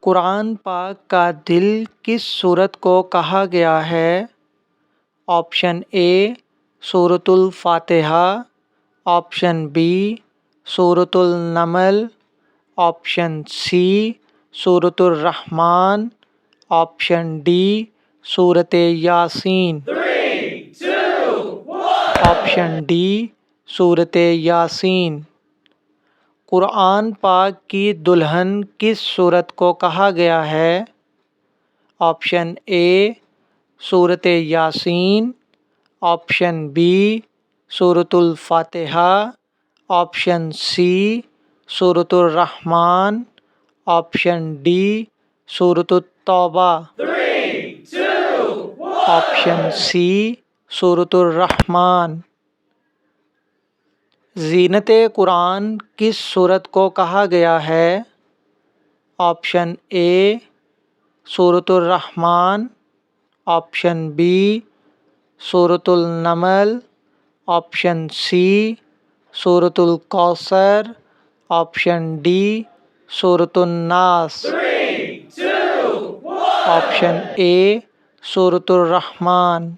قرآن پاک کا دل کس سورت کو کہا گیا ہے؟ آپشن اے سورۃ الفاتحہ، آپشن بی سورۃ النمل، آپشن سی سورۃ الرحمن، آپشن ڈی سورۃ یاسین۔ آپشن ڈی سورۃ یاسین۔ قرآن پاک کی دلہن کس سورت کو کہا گیا ہے؟ آپشن اے سورۃ یاسین، آپشن بی سورۃ الفاتحہ، آپشن سی سورۃ الرحمن، آپشن ڈی سورۃ التوبہ۔ آپشن سی سورۃ الرحمن۔ زینت قرآن کس سورت کو کہا گیا ہے؟ آپشن اے سورۃ الرحمن، آپشن بی سورۃ النمل، آپشن سی سورۃ الکوثر، آپشن ڈی سورۃ الناس۔ آپشن اے سورۃ الرحمن۔